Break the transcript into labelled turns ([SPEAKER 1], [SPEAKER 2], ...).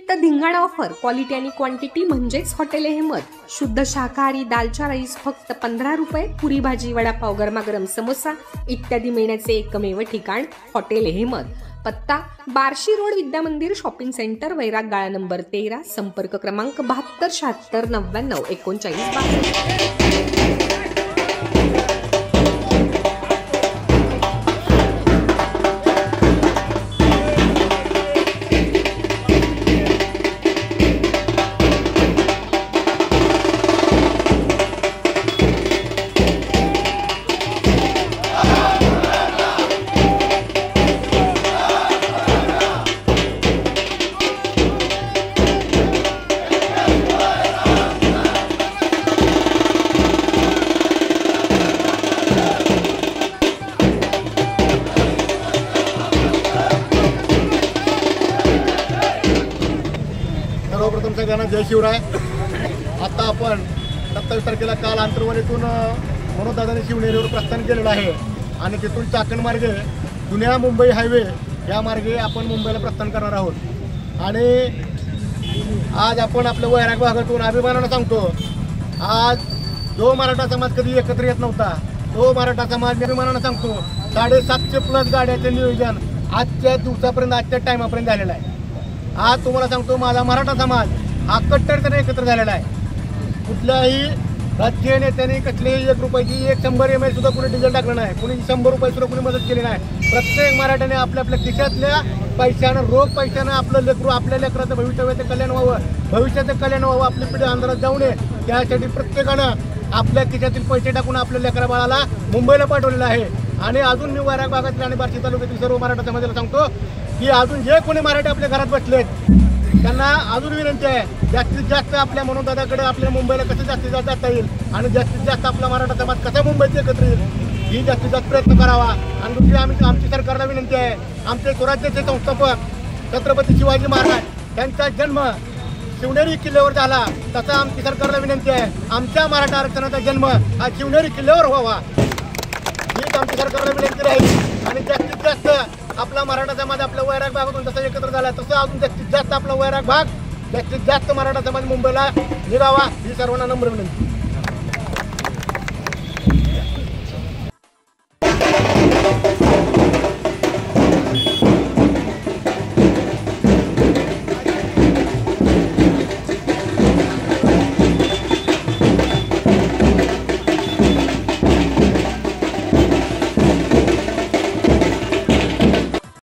[SPEAKER 1] दिवाळीनिमित्त धिंगाणा offer, quality आणि क्वांटिटी म्हणजेच हॉटेल अहमद. शुद्ध शाकाहारी दालचा राईस फक्त 15 रुपये, पुरी भाजी, वडापाव, गरमागरम समोसा इत्यादी मिळण्याचे एकमेव ठिकाण हॉटेल अहमद. पत्ता बार्शी रोड, विद्या मंदिर शॉपिंग सेंटर, वैराग गाळा नंबर 13. संपर्क क्रमांक 72 76 99 39 62.
[SPEAKER 2] सर्वप्रथम सगळ्यांना जय शिवराय. आता आपण 27 तारखेला काल आंतरवलीतून मनोजदादांनी शिवनेरीवर प्रस्थान केलेलं आहे आणि तिथून चाकण मार्गे जुन्या मुंबई हायवे या मार्गे आपण मुंबईला प्रस्थान करणार आहोत. आणि आज आपण आपल्या वैराग भागातून अभिमानानं सांगतो, आज जो मराठा समाज कधी एकत्र येत नव्हता तो मराठा समाज अभिमानानं सांगतो 750+ गाड्याचं नियोजन आजच्या दिवसापर्यंत, आजच्या टायमापर्यंत झालेलं आहे. आज तुम्हाला सांगतो, माझा मराठा समाज हा कट्टरपणे एकत्र झालेला आहे. कुठल्याही राजकीय नेत्यांनी कसलेही 1 रुपयाची 100 ml सुद्धा कुणी डिझेल टाकलं नाही, कुणी 100 रुपये सुद्धा कुणी मदत केली नाही. प्रत्येक मराठ्याने आपल्या आपल्या खिशातल्या पैशानं, रोख पैशानं आपलं लेकरू, आपल्या लेकराचं भविष्याचं कल्याण व्हावं, भविष्याचं कल्याण व्हावं, आपली पिढी अंधारात जाऊ नये, त्यासाठी प्रत्येकानं आपल्या खिशातील पैसे टाकून आपल्या लेकरा बाळाला मुंबईला पाठवलेलं आहे. आणि अजून मी वैराग भागातील आणि बार्शी तालुक्यातील सर्व मराठा समाजाला सांगतो की अजून जे कोणी मराठी आपल्या घरात बसलेत त्यांना अजून विनंती आहे, जास्तीत जास्त आपल्या मनोजदादाकडे आपल्या मुंबईला कसं जास्तीत जास्त जाता येईल आणि जास्तीत जास्त आपला मराठा समाज कसा मुंबईत एकत्र येईल ही जास्तीत जास्त प्रयत्न करावा. आणि दुसरी आमची सरकारला विनंती आहे, आमचे स्वराज्याचे संस्थापक छत्रपती शिवाजी महाराज त्यांचा जन्म शिवनेरी किल्ल्यावर झाला, तसा आमची सरकारला विनंती आहे आमच्या मराठा आरक्षणाचा जन्म हा शिवनेरी किल्ल्यावर व्हावा, हीच आमची सरकारला विनंती राहील. आणि जास्तीत जास्त आपला मराठा समाज आपल्या वैराग भागातून जसा एकत्र झाला तसं अजून जास्तीत जास्त आपला वैराग भाग, जास्तीत जास्त मराठा समाज मुंबईला निघावा ही सर्वांना नम्र विनंती.